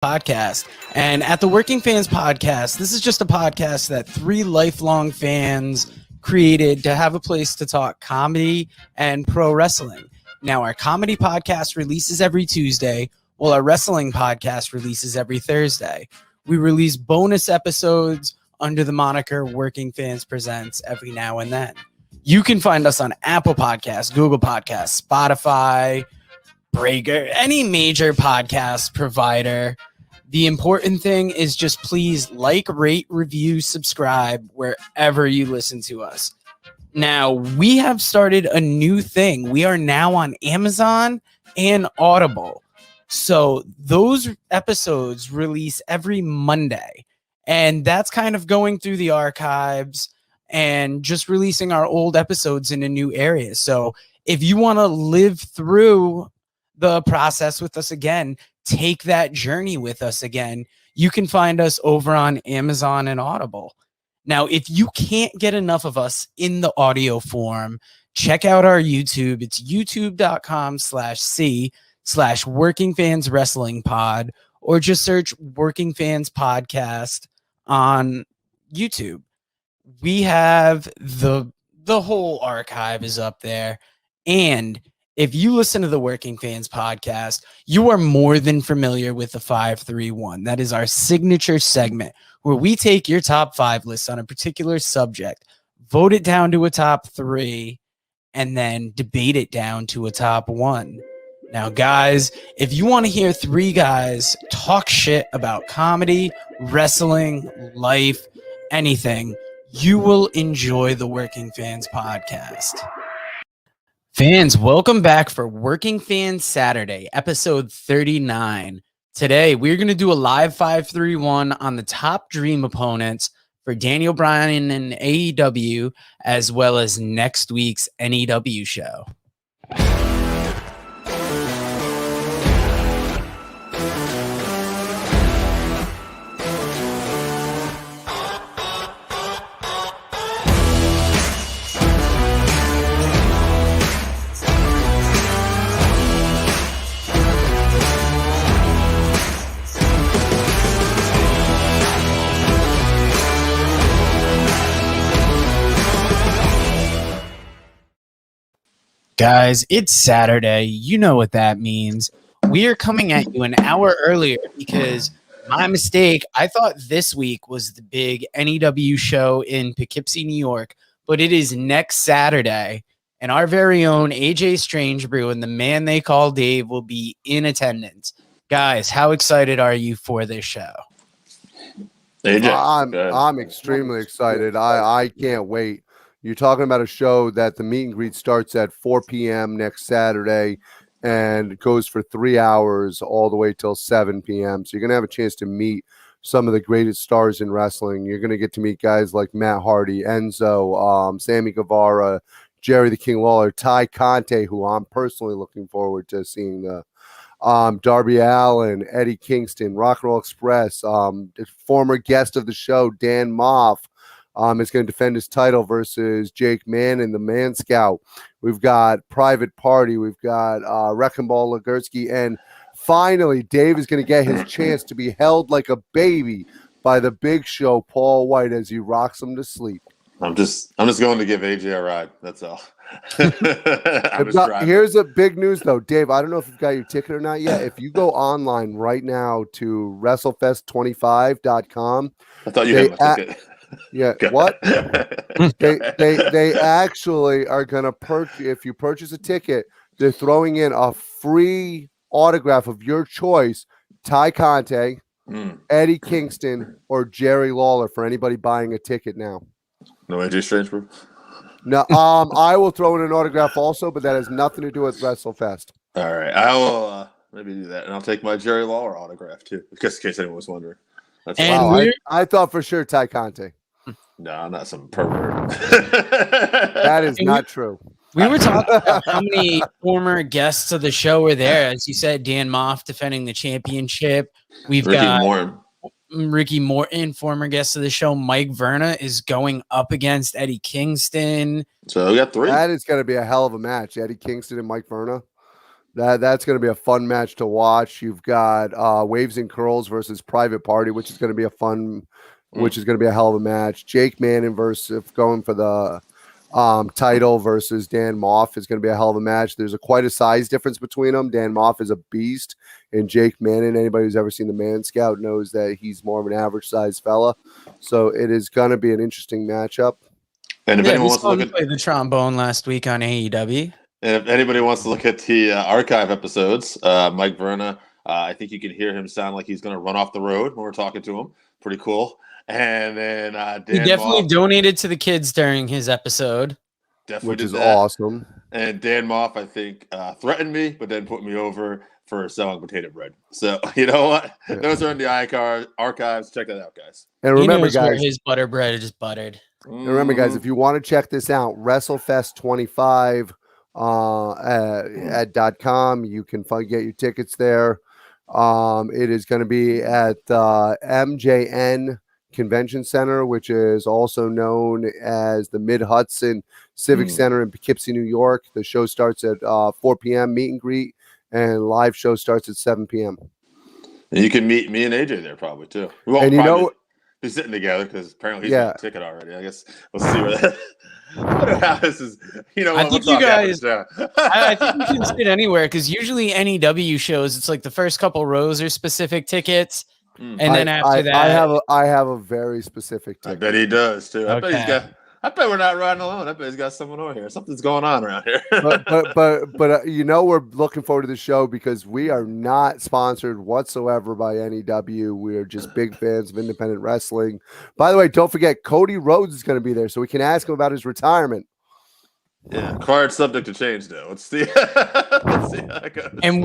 podcast. And at the Working Fans Podcast, this is just a podcast that three lifelong fans created to have a place to talk comedy and pro wrestling. Now, our comedy podcast releases every Tuesday, while our wrestling podcast releases every Thursday. We release bonus episodes under the moniker Working Fans Presents every now and then. You can find us on Apple Podcasts, Google Podcasts, Spotify, Breaker, any major podcast provider. The important thing is just please like, rate, review, subscribe wherever you listen to us. Now, we have started a new thing. We are now on Amazon and Audible. So those episodes release every Monday. And that's kind of going through the archives and just releasing our old episodes into new areas. So if you want to live through the process with us again, take that journey with us again, you can find us over on Amazon and Audible. Now, if you can't get enough of us in the audio form, check out our YouTube. It's youtube.com/C/Working Fans Wrestling Pod, or just search Working Fans Podcast on YouTube. We have the whole archive is up there. And if you listen to the Working Fans Podcast, you are more than familiar with the 531. That is our signature segment where we take your top 5 lists on a particular subject, vote it down to a top 3, and then debate it down to a top 1. Now, guys, if you want to hear 3 guys talk shit about comedy, wrestling, life, anything, you will enjoy the Working Fans Podcast. Fans, welcome back for Working Fans Saturday, episode 39. Today, we're going to do a live 531 on the top dream opponents for Daniel Bryan and AEW, as well as next week's NEW show. Guys, it's Saturday. You know what that means. We are coming at you an hour earlier because my mistake. I thought this week was the big NEW show in Poughkeepsie, New York, but it is next Saturday, and our very own AJ Strangebrew and the man they call Dave will be in attendance. Guys, how excited are you for this show? AJ, I'm extremely excited. I can't wait. You're talking about a show that the meet and greet starts at 4 p.m. next Saturday and goes for 3 hours all the way till 7 p.m. So you're going to have a chance to meet some of the greatest stars in wrestling. You're going to get to meet guys like Matt Hardy, Enzo, Sammy Guevara, Jerry the King Lawler, Ty Conte, who I'm personally looking forward to seeing, Darby Allin, Eddie Kingston, Rock and Roll Express, former guest of the show, Dan Moff, is going to defend his title versus Jake Mann, the Man Scout. We've got Private Party. We've got Wrecking Ball Legursky. And finally, Dave is going to get his chance to be held like a baby by the Big Show, Paul White, as he rocks him to sleep. I'm just going to give AJ a ride. That's all. Here's a big news, though. Dave, I don't know if you've got your ticket or not yet. If you go online right now to WrestleFest25.com. I thought you had my ticket. Yeah, what? they actually are going to purchase. If you purchase a ticket, they're throwing in a free autograph of your choice, Ty Conte, Eddie Kingston, or Jerry Lawler for anybody buying a ticket now. No AJ Strangebrew? No, I will throw in an autograph also, but that has nothing to do with WrestleFest. All right, I will maybe do that, and I'll take my Jerry Lawler autograph too, just in case anyone was wondering. I thought for sure Ty Conte. No, I'm not some pervert. That is not true. We were talking about how many former guests of the show were there. As you said, Dan Moff defending the championship. We've got Ricky Morton, former guest of the show. Mike Verna is going up against Eddie Kingston. So we got 3. That is going to be a hell of a match. Eddie Kingston and Mike Verna. That's going to be a fun match to watch. You've got Waves and Curls versus Private Party, which is going to be which is going to be a hell of a match. Jake Manning versus going for the title versus Dan Moff is going to be a hell of a match. There's quite a size difference between them. Dan Moff is a beast, and Jake Manning, anybody who's ever seen the Man Scout knows that he's more of an average size fella. So it is going to be an interesting matchup. And if anyone wants to look at the trombone last week on AEW. And if anybody wants to look at the archive episodes, Mike Verna, I think you can hear him sound like he's going to run off the road when we're talking to him. Pretty cool. And then Dan he definitely Moff, donated to the kids during his episode. which is awesome. And Dan Moff, I think, threatened me, but then put me over for selling potato bread. So, you know what? Yeah. Those are in the archives. Check that out, guys. And remember, guys, where his butter bread is buttered. And remember, guys, if you want to check this out, WrestleFest 25 at .com, you can get your tickets there. It is going to be at the MJN Convention Center, which is also known as the Mid-Hudson Civic Center in Poughkeepsie, New York. The show starts at 4 p.m. meet and greet, and live show starts at 7 p.m. And you can meet me and AJ there probably too. We won't be sitting together because apparently he's got a ticket already. I guess we'll see where that. How this is, I think you guys. I think you can sit anywhere because usually NEW shows, it's like the first couple rows are specific tickets, and then after that, I have a very specific ticket. I bet he does too. Okay. I bet we're not riding alone. I bet he's got someone over here. Something's going on around here. but we're looking forward to the show because we are not sponsored whatsoever by NEW. We are just big fans of independent wrestling. By the way, don't forget Cody Rhodes is going to be there, so we can ask him about his retirement. Yeah, card subject to change though. Let's see how it goes. And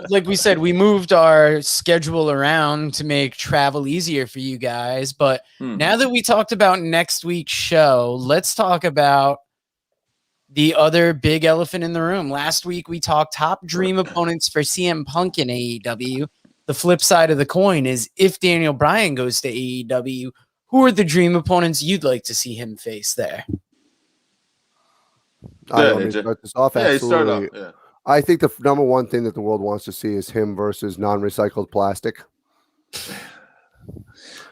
like we said, we moved our schedule around to make travel easier for you guys. But now that we talked about next week's show, let's talk about the other big elephant in the room. Last week we talked top dream opponents for CM Punk in AEW. The flip side of the coin is if Daniel Bryan goes to AEW, who are the dream opponents you'd like to see him face there? I want to start this off. Absolutely. Yeah. I think the number one thing that the world wants to see is him versus non-recycled plastic.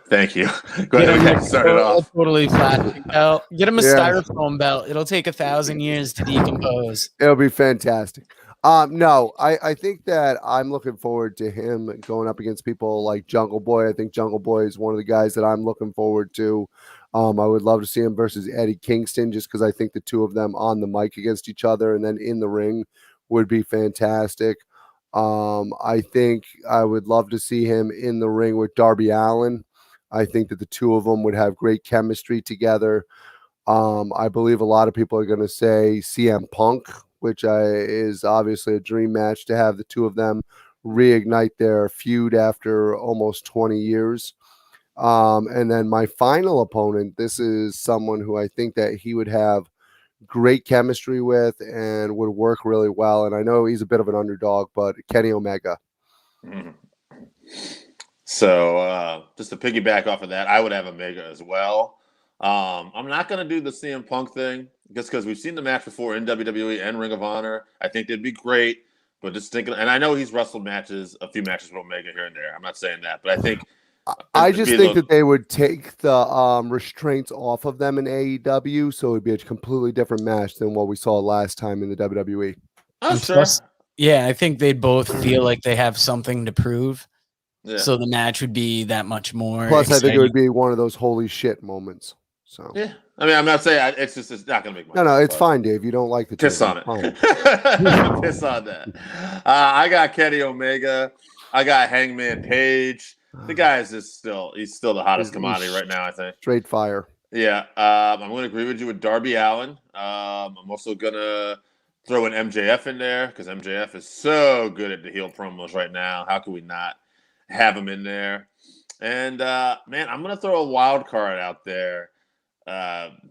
Thank you. Go ahead. Start it off. Totally plastic belt. Get him a styrofoam belt. It'll take 1,000 years to decompose. It'll be fantastic. No, I think that I'm looking forward to him going up against people like Jungle Boy. I think Jungle Boy is one of the guys that I'm looking forward to. I would love to see him versus Eddie Kingston just because I think the two of them on the mic against each other and then in the ring would be fantastic. I think I would love to see him in the ring with Darby Allin. I think that the two of them would have great chemistry together. I believe a lot of people are going to say CM Punk, which is obviously a dream match to have the two of them reignite their feud after almost 20 years. And then my final opponent, this is someone who I think that he would have great chemistry with and would work really well. And I know he's a bit of an underdog, but Kenny Omega. So just to piggyback off of that, I would have Omega as well. I'm not going to do the CM Punk thing just because we've seen the match before in WWE and Ring of Honor. I think they'd be great, but just thinking, and I know he's wrestled a few matches with Omega here and there. I'm not saying that, but I think I just think that they would take the restraints off of them in AEW, so it would be a completely different match than what we saw last time in the WWE. Oh, sure. Yeah, I think they'd both feel like they have something to prove. Yeah. So the match would be that much more. Plus, exciting. I think it would be one of those holy shit moments. So yeah, I mean, I'm not saying it's not going to make money. No, it's fine, Dave. You don't like the piss on it. Piss on that. I got Kenny Omega. I got Hangman Page. The guy is he's still the hottest commodity right now, I think. Straight fire. Yeah. I'm going to agree with you with Darby Allin. I'm also going to throw an MJF in there because MJF is so good at the heel promos right now. How can we not have him in there? And, man, I'm going to throw a wild card out there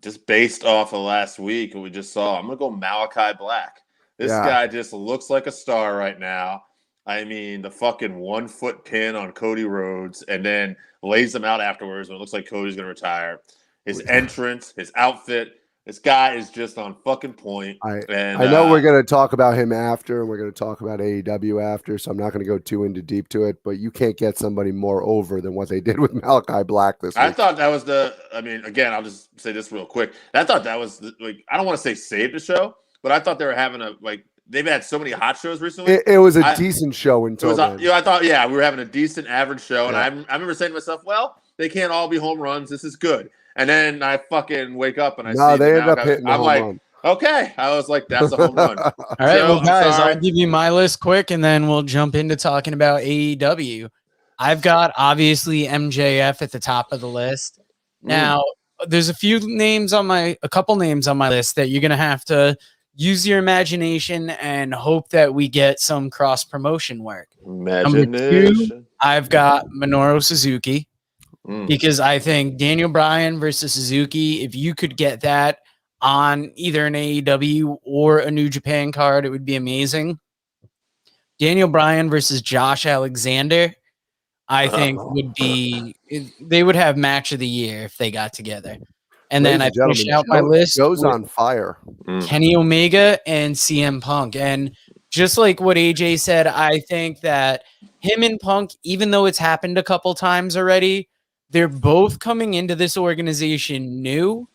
just based off of last week what we just saw. I'm going to go Malachi Black. This guy just looks like a star right now. I mean, the fucking 1 foot pin on Cody Rhodes and then lays them out afterwards when it looks like Cody's going to retire. His entrance, his outfit, This guy is just on fucking point. I know we're going to talk about him after, and we're going to talk about AEW after, so I'm not going to go too into deep to it, but you can't get somebody more over than what they did with Malachi Black this week. I thought that was again, I'll just say this real quick. I thought that was I don't want to say saved the show, but I thought they were having they've had so many hot shows recently. It was a decent show until then. I thought, we were having a decent average show, and I remember saying to myself, well, they can't all be home runs. This is good. And then I fucking wake up and I see they end up hitting a home run. Okay. I was like, that's a home run. All right, well, guys, I'll give you my list quick, and then we'll jump into talking about AEW. I've got, obviously, MJF at the top of the list. Now, there's a couple names on my list that you're going to have to use your imagination and hope that we get some cross-promotion work. Number 2, I've got Minoru Suzuki. Because I think Daniel Bryan versus Suzuki, if you could get that on either an AEW or a New Japan card, it would be amazing. Daniel Bryan versus Josh Alexander, I think they would have match of the year if they got together. And then I finished out my list. Goes on fire. Kenny Omega and CM Punk. And just like what AJ said, I think that him and Punk, even though it's happened a couple times already, they're both coming into this organization new.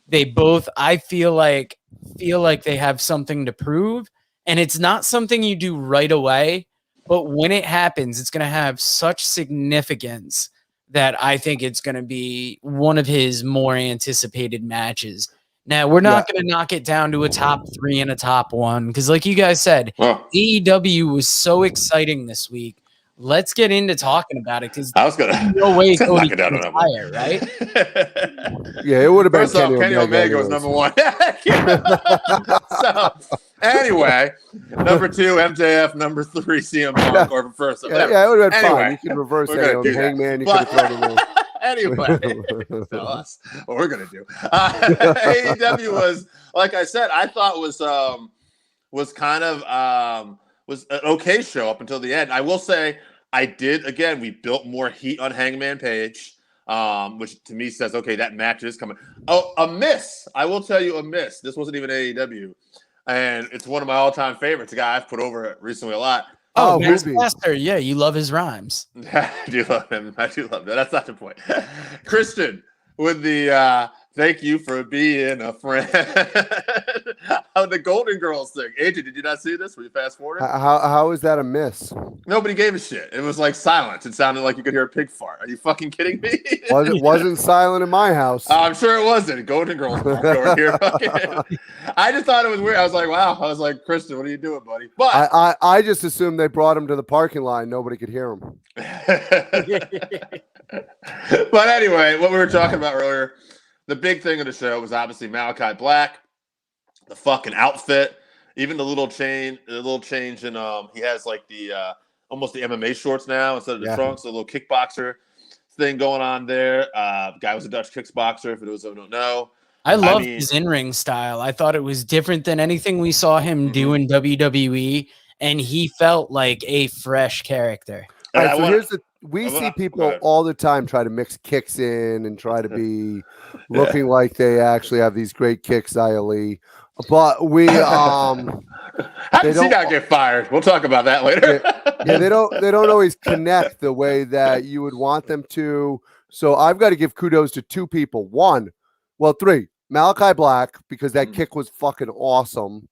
They both, I feel like they have something to prove. And it's not something you do right away, but when it happens, it's going to have such significance that I think it's going to be one of his more anticipated matches. Now, we're not going to knock it down to a top 3 and a top 1, because like you guys said, AEW was so exciting this week. Let's get into talking about it, because I was gonna no way Cody can retire, right? Yeah, it would have been. First off, Kenny Omega was number 1. So anyway, number 2, MJF. Number 3, CM Punk. Or first, it would have been fine. You can reverse that. Hangman, you could have thrown him in. Anyway, tell us what we're gonna do. AEW was, like I said, I thought was kind of was an okay show up until the end. I will say we built more heat on Hangman Page, which to me says, okay, that match is coming. Oh, a miss. I will tell you a miss. This wasn't even AEW, and it's one of my all-time favorites. A guy I've put over recently a lot. Oh, Master. Yeah, you love his rrimes. I do love him. I do love that. That's not the point. Christian with the thank you for being a friend. The Golden Girls thing. AJ, did you not see this? Were you fast forwarding? How is that a miss? Nobody gave a shit. It was like silence. It sounded like you could hear a pig fart. Are you fucking kidding me? Wasn't silent in my house. I'm sure it wasn't. Golden Girls over here. I just thought it was weird. I was like, wow. I was like, Christian, what are you doing, buddy? But I just assumed they brought him to the parking lot. Nobody could hear him. But anyway, what we were talking about earlier, the big thing of the show was obviously Malachi Black, the fucking outfit, even the little change in he has like the almost the MMA shorts now instead of the trunks, the little kickboxer thing going on there. Guy was a Dutch kickboxer, for those who don't know. I love his in-ring style. I thought it was different than anything we saw him do in WWE, and he felt like a fresh character. All right, so we see people all the time try to mix kicks in and try to be looking like they actually have these great kicks, Ali. But we how does he not get fired? We'll talk about that later. they don't always connect the way that you would want them to. So I've got to give kudos to 2 people. 3. Malachi Black, because that kick was fucking awesome.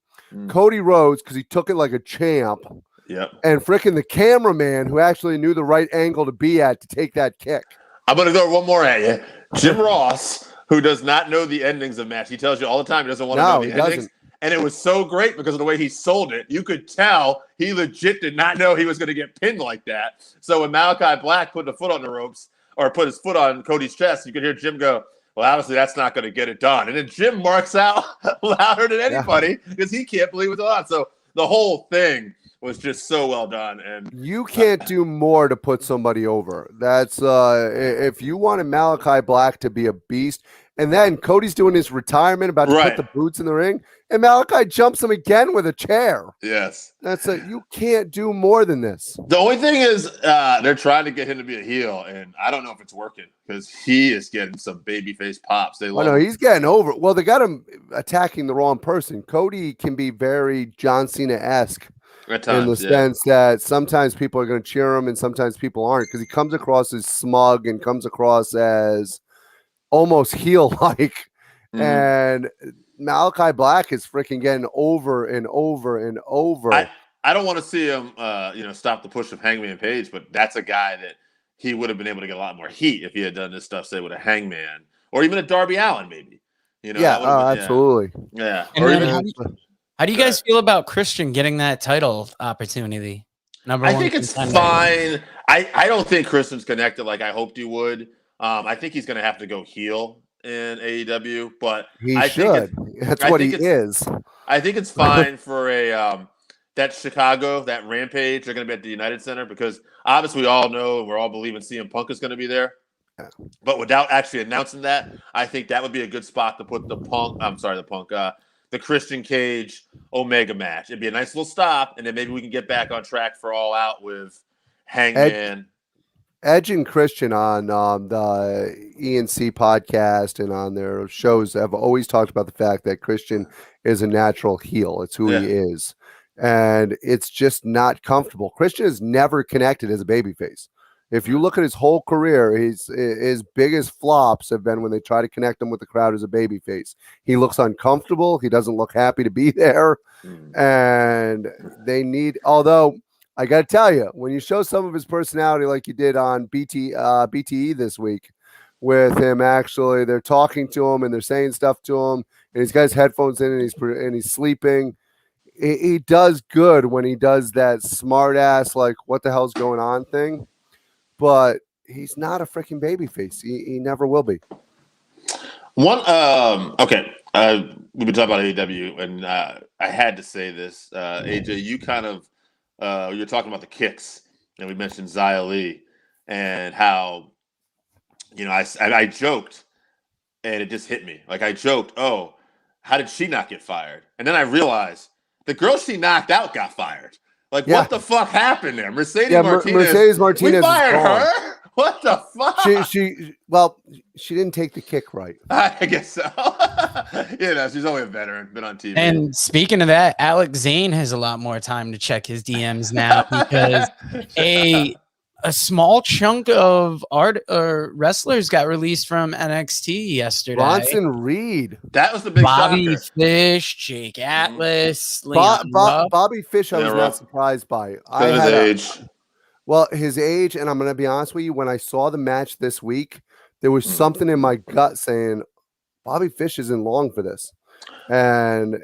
Cody Rhodes, because he took it like a champ. Yep. And frickin' the cameraman who actually knew the right angle to be at to take that kick. I'm going to throw one more at you. Jim Ross, who does not know the endings of match. He tells you all the time he doesn't want to know the endings. And it was so great because of the way he sold it. You could tell he legit did not know he was going to get pinned like that. So when Malachi Black put a foot on the ropes or put his foot on Cody's chest, you could hear Jim go, well, obviously that's not going to get it done. And then Jim marks out louder than anybody because he can't believe what's going on. So the whole thing was just so well done. And you can't do more to put somebody over. That's if you wanted Malachi Black to be a beast, and then Cody's doing his retirement, about to put the boots in the ring, and Malachi jumps him again with a chair. Yes. That's you can't do more than this. The only thing is they're trying to get him to be a heel, and I don't know if it's working because he is getting some babyface pops. They love him. He's getting over. Well, they got him attacking the wrong person. Cody can be very John Cena-esque in the sense that sometimes people are going to cheer him and sometimes people aren't, because he comes across as smug and comes across as almost heel-like. Mm-hmm. And Malachi Black is freaking getting over and over and over. I don't want to see him, stop the push of Hangman Page, but that's a guy that he would have been able to get a lot more heat if he had done this stuff, say, with a Hangman or even a Darby Allin, maybe. Absolutely. Yeah. And how do you guys feel about Christian getting that title opportunity? I think it's fine. I don't think Christian's connected like I hoped he would. I think he's going to have to go heel in AEW, but he should. That's what he is. I think it's fine for that Chicago, that Rampage. They're going to be at the United Center because obviously we all know and we're all believing CM Punk is going to be there. Yeah. But without actually announcing that, I think that would be a good spot to put the Christian Cage Omega match. It'd be a nice little stop, and then maybe we can get back on track for All Out with Hangman. Edge and Christian on the ENC podcast and on their shows have always talked about the fact that Christian is a natural heel. It's who he is. And it's just not comfortable. Christian is never connected as a babyface. If you look at his whole career, his biggest flops have been when they try to connect him with the crowd as a babyface. He looks uncomfortable. He doesn't look happy to be there. And they need, although I got to tell you, when you show some of his personality like you did on BTE this week, with him actually, they're talking to him and they're saying stuff to him, and he's got his headphones in and he's sleeping. He does good when he does that smart ass, like, what the hell's going on thing. But he's not a freaking babyface. He never will be. We've been talking about AEW, and I had to say this. AJ, you kind of you're talking about the kicks, and we mentioned Xia Li and how I joked, and it just hit me. Like, I joked, oh, how did she not get fired? And then I realized the girl she knocked out got fired. Like, what the fuck happened there? Mercedes Martinez. We fired her? What the fuck? She didn't take the kick right. I guess so. She's only a veteran, been on TV. And speaking of that, Alex Zane has a lot more time to check his DMs now because a small chunk of wrestlers got released from NXT yesterday. Bronson Reed. That was the big Bobby shocker. Fish, Jake Atlas, Bobby Fish, I was not surprised by. His age. His age, and I'm going to be honest with you, when I saw the match this week, there was something in my gut saying, Bobby Fish isn't long for this. And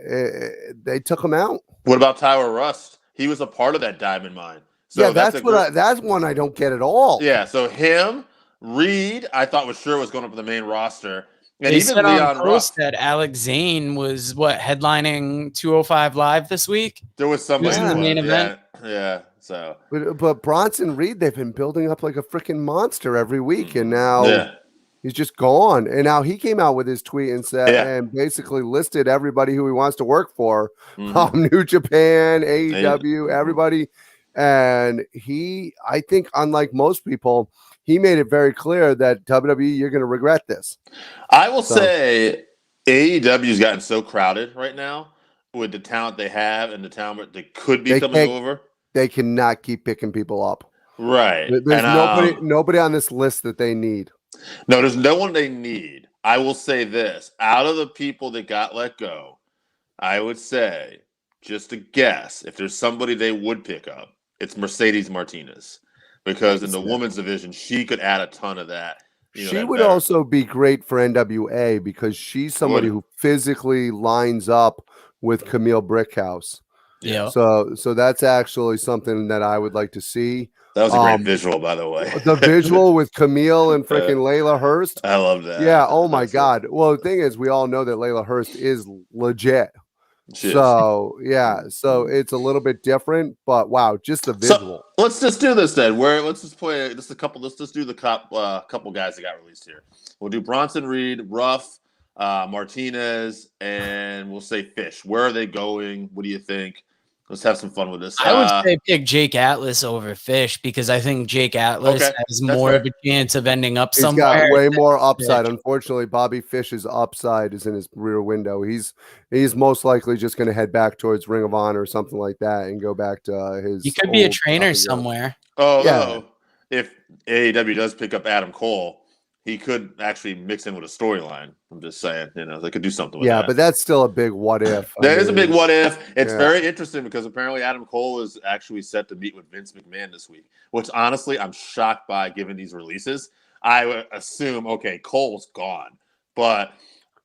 they took him out. What about Tyler Rust? He was a part of that Diamond Mine. So that's one I don't get at all. Yeah, so him, Reed, I thought was going up to the main roster. And they even said Leon on Ruff. That Alex Zane was headlining 205 Live this week. There was somebody in the main event. Yeah. So, but Bronson Reed, they've been building up like a freaking monster every week, and now he's just gone. And now he came out with his tweet and said, and basically listed everybody who he wants to work for, New Japan, AEW, everybody. And I think, unlike most people, he made it very clear that WWE, you're going to regret this. I will say AEW's gotten so crowded right now with the talent they have and the talent they could be coming over. They cannot keep picking people up. Right. There's nobody on this list that they need. No, there's no one they need. I will say this. Out of the people that got let go, I would say, just a guess, if there's somebody they would pick up, it's Mercedes Martinez. Because in the women's division, she could add a ton of that. She would also be great for NWA because she's somebody who physically lines up with Camille Brickhouse. Yeah. So that's actually something that I would like to see. That was a great visual, by the way. The visual with Camille and freaking Layla Hurst. I love that. Yeah. Oh my God. Well, the thing is, we all know that Layla Hurst is legit. Shit. So yeah, so it's a little bit different, but wow, just the visual. So let's just do this then. Let's just play just a couple. Let's just do the couple guys that got released here. We'll do Bronson Reed, Ruff, Martinez, and we'll say Fish. Where are they going? What do you think? Let's have some fun with this. I would say pick Jake Atlas over Fish because I think Jake Atlas has more of a chance of ending up somewhere. He's got way more upside. Unfortunately, Bobby Fish's upside is in his rear window. He's most likely just going to head back towards Ring of Honor or something like that and go back to his. He could be a trainer somewhere. Oh, yeah. No. If AEW does pick up Adam Cole, he could actually mix in with a storyline. I'm just saying, they could do something with that. Yeah, but that's still a big what if. That is a big what if. It's very interesting because apparently Adam Cole is actually set to meet with Vince McMahon this week, which honestly I'm shocked by given these releases. I would assume, okay, Cole's gone, but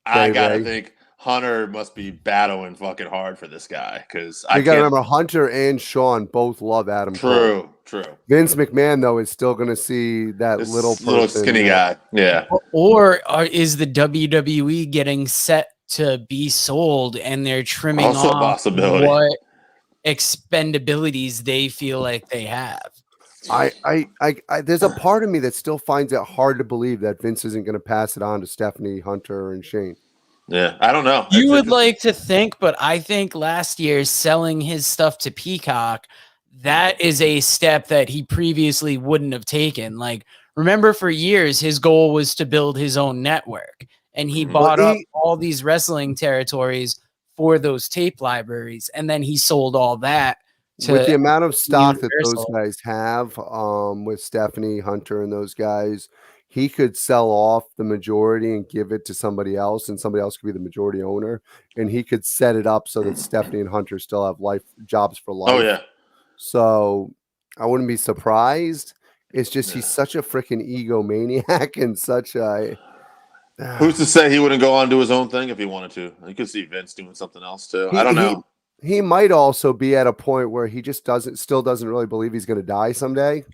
I got to think Hunter must be battling fucking hard for this guy because I got to remember Hunter and Sean both love Adam Cole. True. Vince McMahon though is still going to see that this little skinny guy. Yeah. Or is the WWE getting set to be sold and they're trimming also off what expendabilities they feel like they have? I there's a part of me that still finds it hard to believe that Vince isn't going to pass it on to Stephanie, Hunter, and Shane. Yeah, I don't know. You would like to think, but I think last year selling his stuff to Peacock, that is a step that he previously wouldn't have taken. Like, remember for years, his goal was to build his own network, and he bought up all these wrestling territories for those tape libraries, and then he sold all that. With the amount of stock that those guys have, with Stephanie, Hunter, and those guys, he could sell off the majority and give it to somebody else, and somebody else could be the majority owner, and he could set it up so that Stephanie and Hunter still have jobs for life. Oh yeah. So I wouldn't be surprised. It's just he's such a freaking egomaniac and such a. Who's to say he wouldn't go on and do his own thing if he wanted to? You could see Vince doing something else too. I don't know. He might also be at a point where he just still doesn't really believe he's going to die someday.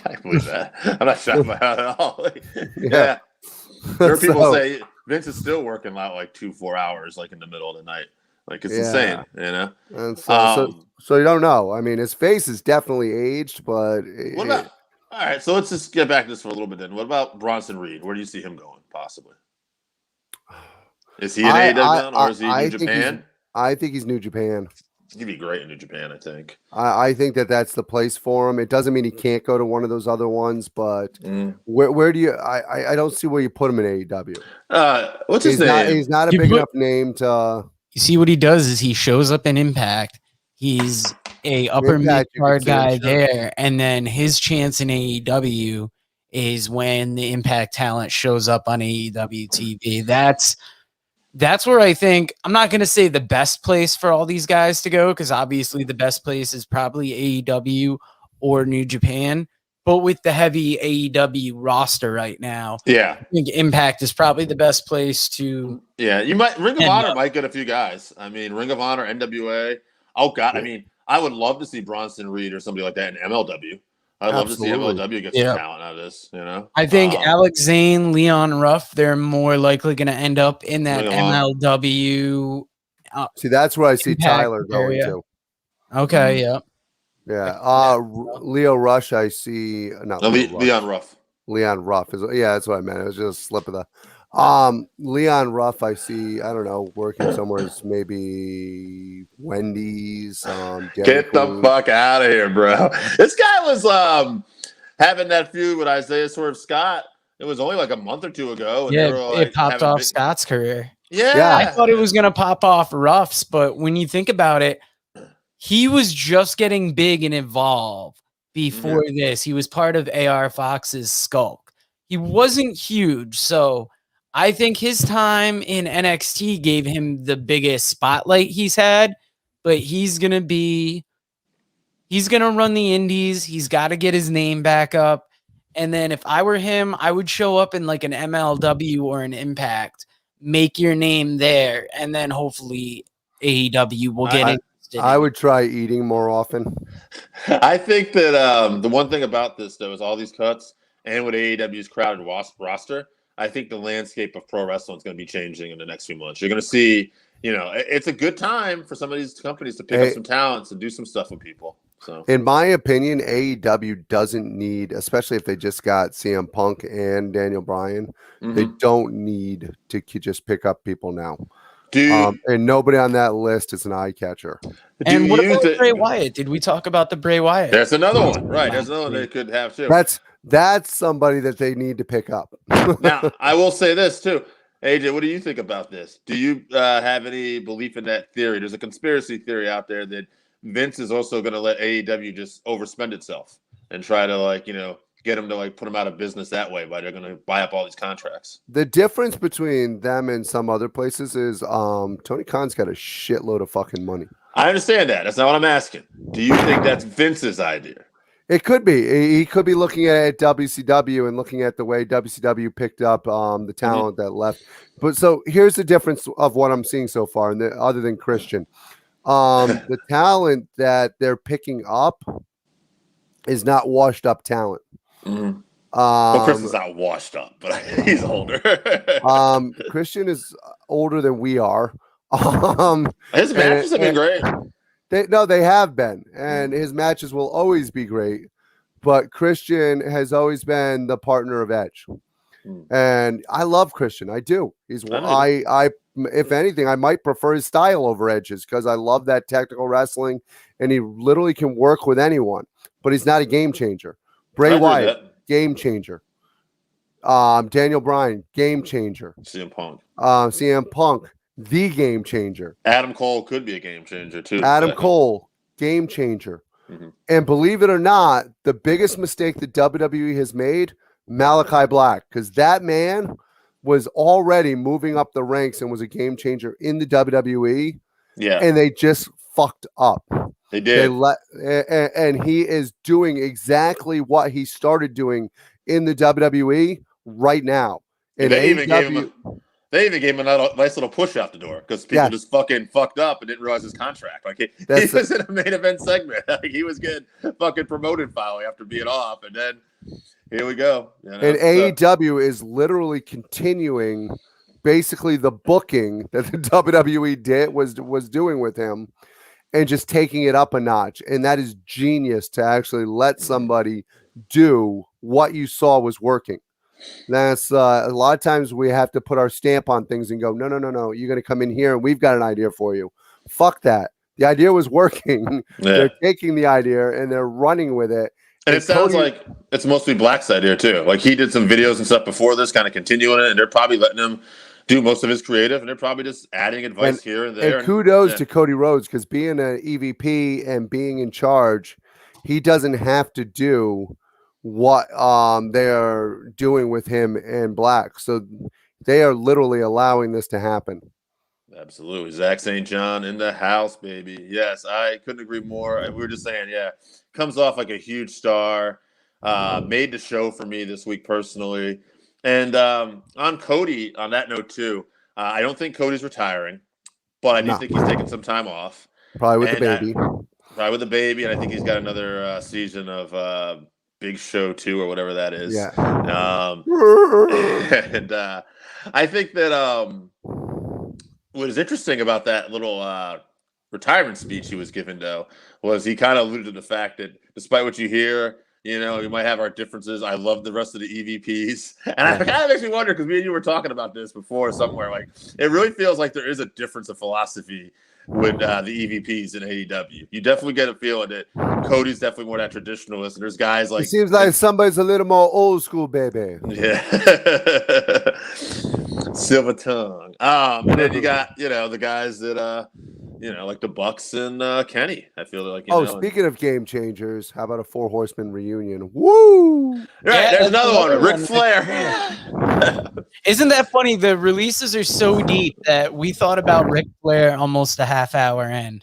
I believe that. I'm not shocked by that at all. Yeah. There are people say Vince is still working out like 2-4 hours, like in the middle of the night. Like it's insane, And so you don't know. I mean, his face is definitely aged, but what about? All right, so let's just get back to this for a little bit. Then, what about Bronson Reed? Where do you see him going? Possibly. Is he in AEW or is he New Japan? I think he's New Japan. He'd be great in New Japan, I think. I think that's the place for him. It doesn't mean he can't go to one of those other ones, but where do you? I don't see where you put him in AEW. What's his name? He's not a big enough name to. You see what he does is he shows up in Impact. He's a upper mid card guy there, and then his chance in AEW is when the Impact talent shows up on AEW TV. That's where I think I'm not going to say the best place for all these guys to go because obviously the best place is probably AEW or New Japan. But with the heavy AEW roster right now, I think Impact is probably the best place to. Yeah, you might Ring of Honor might get a few guys. I mean, Ring of Honor, NWA. Oh God, I mean, I would love to see Bronson Reed or somebody like that in MLW. I'd love to see MLW get some talent out of this. I think Alex Zane, Leon Ruff, they're more likely going to end up in that MLW. See, that's where I see Tyler going to. Okay, yeah. Leo Rush, I see. Leon Ruff. Leon Ruff that's what I meant. It was just a slip of the. Leon Ruff, I see. I don't know, working somewhere maybe Wendy's. Get the fuck out of here, bro. This guy was having that feud with Isaiah Swerve Scott. It was only like a month or two ago. And it popped off Scott's career. Yeah, I thought it was gonna pop off Ruff's, but when you think about it. He was just getting big and evolved before this. He was part of AR Fox's Skulk. He wasn't huge, so I think his time in NXT gave him the biggest spotlight he's had, but he's going to run the indies. He's got to get his name back up. And then if I were him, I would show up in like an MLW or an Impact, make your name there, and then hopefully AEW will get it. I would try eating more often. I think that the one thing about this, though, is all these cuts and with AEW's crowded roster, I think the landscape of pro wrestling is going to be changing in the next few months. You're going to see it's a good time for some of these companies to pick up some talents and do some stuff with people. So, in my opinion, AEW doesn't need, especially if they just got CM Punk and Daniel Bryan, they don't need to just pick up people now. And nobody on that list is an eye catcher. And what about Bray Wyatt? Did we talk about the Bray Wyatt? There's another one, right? There's another one they could have too. That's somebody that they need to pick up. Now, I will say this too. AJ, what do you think about this? Do you have any belief in that theory? There's a conspiracy theory out there that Vince is also going to let AEW just overspend itself and try to get them to put them out of business that way, by they're going to buy up all these contracts. The difference between them and some other places is Tony Khan's got a shitload of fucking money. I understand that. That's not what I'm asking. Do you think that's Vince's idea? It could be. He could be looking at WCW and looking at the way WCW picked up the talent that left. But so here's the difference of what I'm seeing so far, and other than Christian. The talent that they're picking up is not washed up talent. Well, Christian's not washed up, but he's older. Christian is older than we are. His matches have been great. They have been, and his matches will always be great. But Christian has always been the partner of Edge, and I love Christian. I do. If anything, I might prefer his style over Edge's because I love that technical wrestling, and he literally can work with anyone. But he's not a game changer. Bray Wyatt, game changer. Daniel Bryan, game changer. CM Punk, the game changer. Adam Cole could be a game changer too. Adam Cole, game changer. And believe it or not, the biggest mistake that WWE has made, Malachi Black, because that man was already moving up the ranks and was a game changer in the WWE. Yeah. And they just fucked up. They did. And he is doing exactly what he started doing in the WWE right now. And they even gave him a nice little push out the door because people just fucking fucked up and didn't realize his contract. He was in a main event segment. He was getting fucking promoted finally after being off, and then here we go. And AEW is literally continuing basically the booking that the WWE was doing with him, and just taking it up a notch. And that is genius to actually let somebody do what you saw was working. That's a lot of times we have to put our stamp on things and go, no. You're going to come in here and we've got an idea for you. Fuck that. The idea was working. Yeah. They're taking the idea and they're running with it. And it sounds like it's mostly Black's idea too. He did some videos and stuff before this, kind of continuing it, and they're probably letting him do most of his creative, and they're probably just adding advice here and there. And kudos to Cody Rhodes, because being an EVP and being in charge, he doesn't have to do what they're doing with him and Black. So they are literally allowing this to happen. Absolutely. Zach St. John in the house, baby. Yes, I couldn't agree more. We were just saying, comes off like a huge star. Made the show for me this week personally. And on Cody, on that note too, I don't think Cody's retiring, but I do think he's taking some time off. Probably with the baby. And I think he's got another season of Big Show 2 or whatever that is. Yeah. And I think that what is interesting about that little retirement speech he was given, though, was he kind of alluded to the fact that despite what you hear, we might have our differences. I love the rest of the EVPs. And it kind of makes me wonder, because me and you were talking about this before somewhere, it really feels like there is a difference of philosophy with the EVPs in AEW. You definitely get a feeling that Cody's definitely more that traditionalist, and there's guys like... It seems like somebody's a little more old school, baby. Yeah. Silver tongue. And then you got, the guys that... like the Bucks and Kenny. I feel like. Speaking of game changers, how about a 4 Horsemen reunion? Woo! Right, there's another one. Ric Flair. Isn't that funny? The releases are so deep that we thought about Ric Flair almost a half hour in.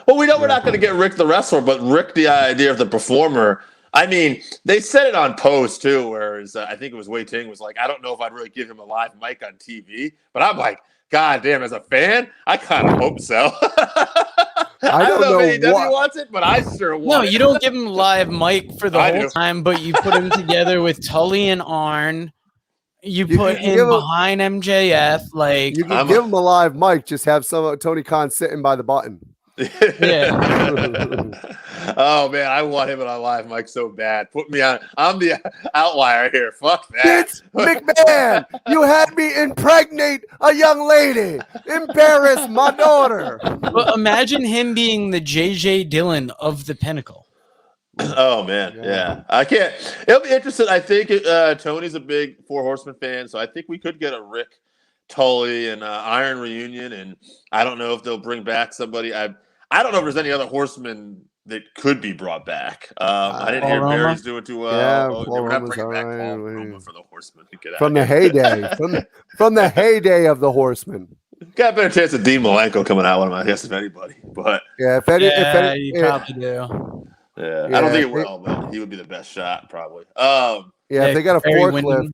Well, we know we're not going to get Rick the wrestler, but Rick the idea of the performer. I mean, they said it on post too, whereas I think it was Wei Ting was like, I don't know if I'd really give him a live mic on TV, but I'm like, God damn, as a fan, I kind of hope so. I don't know if AEW wants it, but I sure want it. No, you don't give him live mic for the whole time, but you put him together with Tully and Arn, You You put can him give him- behind MJF, like You can give him a live mic. Just have some Tony Khan sitting by the button. yeah. Oh man, I want him on a live mic so bad. Put me on. I'm the outlier here. Fuck that. Vince McMahon, you had me impregnate a young lady. Embarrass my daughter. But imagine him being the JJ Dillon of the Pinnacle. Oh man, yeah. I can't. It'll be interesting. I think Tony's a big Four Horsemen fan, so I think we could get a Rick Tully and Iron reunion. And I don't know if they'll bring back somebody. I don't know if there's any other Horsemen that could be brought back. I didn't hear Paul Roma? Barry's doing too well. Yeah, We're Paul not Roma's bringing back all Paul right. Roma for the Horsemen. Get out From of the here. heyday, from the heyday of the Horsemen. Got a better chance of Dean Malenko coming out with him, I guess, if anybody. But Yeah, You probably do. yeah, Yeah, I don't think it they- will, but he would be the best shot probably. yeah, if they got a Barry forklift, Windham.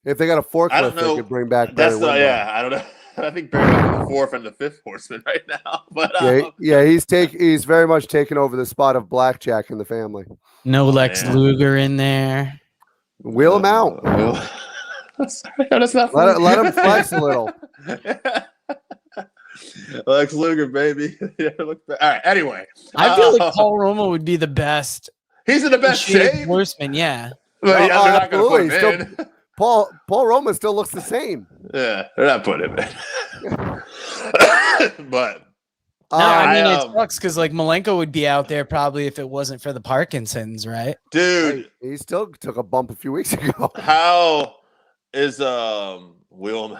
if they got a I don't forklift, they know. could bring back That's Barry Windham. yeah. I don't know. I think Barry's like the fourth and the fifth Horseman right now. But He's very much taken over the spot of Blackjack in the family. No Lex man. Luger in there. Wheel him out. Sorry, that's not Let him flex a little. Lex Luger, baby. Yeah, look back. All right. Anyway, I feel like Paul Roma would be the best. he's in the best shape. Horseman, yeah. But yeah, Oh, they're not going to absolutely. put him in. Paul Roma still looks the same. Yeah, they're not putting him in. But No, I mean, I, it sucks because like Malenko would be out there probably if it wasn't for the Parkinson's, right? dude, He still took a bump a few weeks ago. how is Willem?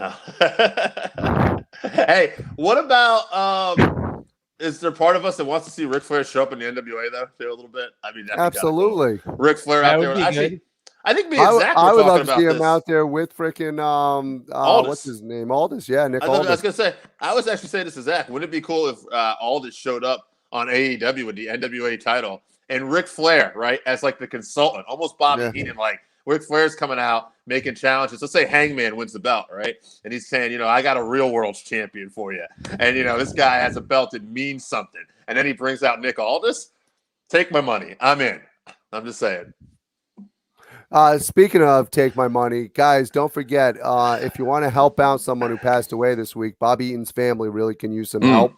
Hey, what about is there part of us that wants to see Ric Flair show up in the NWA though, too, a little bit? I mean, that'd be kinda cool. Absolutely. Ric Flair That out would there. be Actually, good. I think me and Zach were I would talking love to about see this. him out there with freaking Aldis. what's his name? Aldis, yeah, Nick I was Aldis. gonna say, I was actually saying this to Zach. Wouldn't it be cool if Aldis showed up on AEW with the NWA title and Ric Flair, right, as like the consultant, almost Bobby Yeah. Heenan, like Ric Flair's coming out making challenges. Let's say Hangman wins the belt, right, and he's saying, I got a real world's champion for you, and this guy has a belt that means something, and then he brings out Nick Aldis. Take my money, I'm in. I'm just saying. Speaking of take my money, guys, don't forget if you want to help out someone who passed away this week, Bobby Eaton's family really can use some help.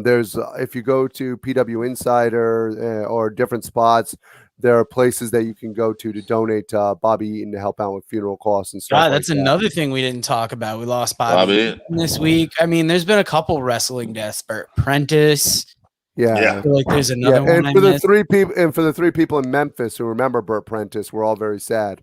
There's if you go to PW Insider or different spots, there are places that you can go to donate to Bobby Eaton to help out with funeral costs and stuff. God, that's another thing we didn't talk about. We lost Bobby Eaton this week. I mean, there's been a couple wrestling deaths. Bert Prentice. Yeah. I feel like there's another one. And for the three people in Memphis who remember Burt Prentice, we're all very sad.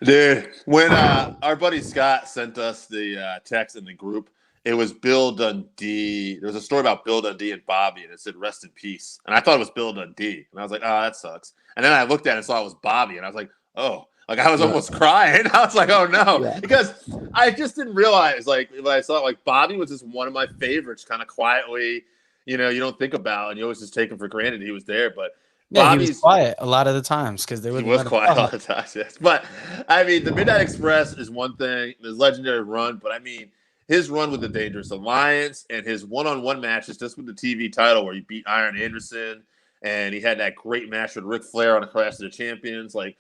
Dude, when our buddy Scott sent us the text in the group, it was Bill Dundee. There was a story about Bill Dundee and Bobby, and it said "Rest in peace." And I thought it was Bill Dundee, and I was like, "Oh, that sucks." And then I looked at it and saw it was Bobby, and I was like, "Oh." Like I was almost crying. I was like, "Oh no," because I just didn't realize. Like when I saw it, like Bobby was just one of my favorites, kind of quietly. You don't think about, and you always just take him for granted he was there. But Bobby's he was quiet a lot of the times because they he would. was quiet a lot of times. Yes, but I mean, the Midnight Express is one thing. His legendary run, but I mean, his run with the Dangerous Alliance and his one-on-one matches just with the TV title, where he beat Iron Anderson, and he had that great match with Ric Flair on the Clash of the Champions. Like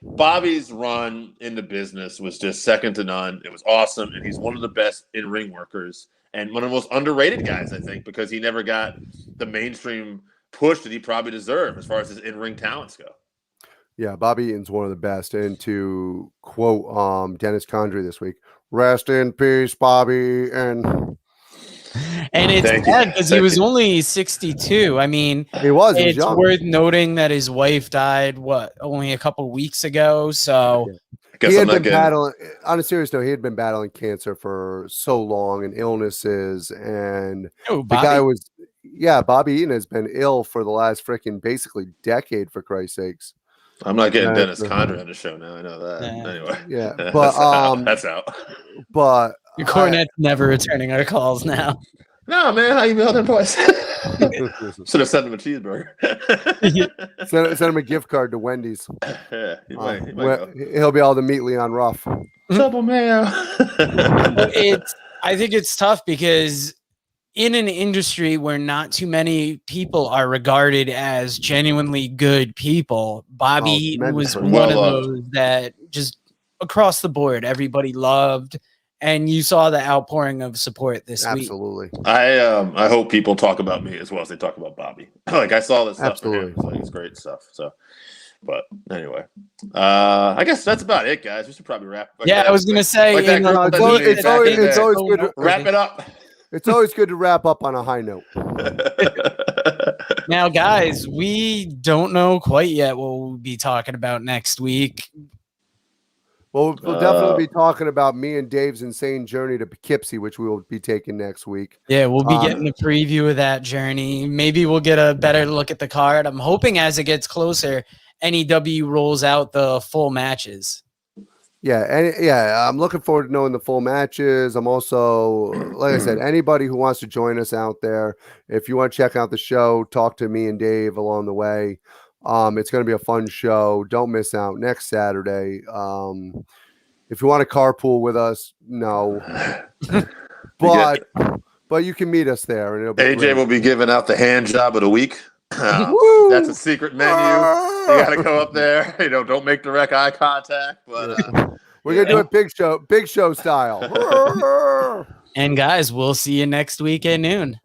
Bobby's run in the business was just second to none. It was awesome, and he's one of the best in-ring workers. And one of the most underrated guys, I think, because he never got the mainstream push that he probably deserved as far as his in-ring talents go. Yeah, Bobby Eaton's one of the best. And to quote Dennis Condrey this week, "Rest in peace, Bobby." And it's sad because he was only 62. I mean, he was it's young. worth noting that his wife died, only a couple weeks ago. So he had been battling, on a serious note, he had been battling cancer for so long and illnesses. And the guy was, Bobby Eaton has been ill for the last freaking basically decade, for Christ's sakes. I'm not getting Dennis Condrey on the show now. I know that. Anyway. Yeah. But that's out. But Cornette's never returning our calls now. No, man, how you building, boys? Should have sent him a cheeseburger. send him a gift card to Wendy's. Yeah, he might he'll be able to meet Leon Ruff. Double mayo. I think it's tough because in an industry where not too many people are regarded as genuinely good people, Bobby Eaton was one of those that just across the board, everybody loved, and you saw the outpouring of support this week. Absolutely. I hope people talk about me as well as they talk about Bobby. Like I saw this stuff for him. Absolutely. It's like it's great stuff. So, but anyway, I guess that's about it, guys. We should probably wrap. I was gonna say, like that you know, group it's always good to wrap it up. It's always good to wrap up on a high note. Now, guys, we don't know quite yet what we'll be talking about next week. Well, we'll definitely be talking about me and Dave's insane journey to Poughkeepsie, which we will be taking next week. Yeah, we'll be getting a preview of that journey. Maybe we'll get a better look at the card. I'm hoping as it gets closer, NEW rolls out the full matches. Yeah, I'm looking forward to knowing the full matches. I'm also, like I said, anybody who wants to join us out there, if you want to check out the show, talk to me and Dave along the way. It's going to be a fun show. Don't miss out next Saturday. If you want to carpool with us, no, but you can meet us there, and it'll be AJ great. will be giving out the hand job of the week. That's a secret menu. You got to go up there. Don't make direct eye contact. But we're gonna do it big show style. And guys, we'll see you next week at noon.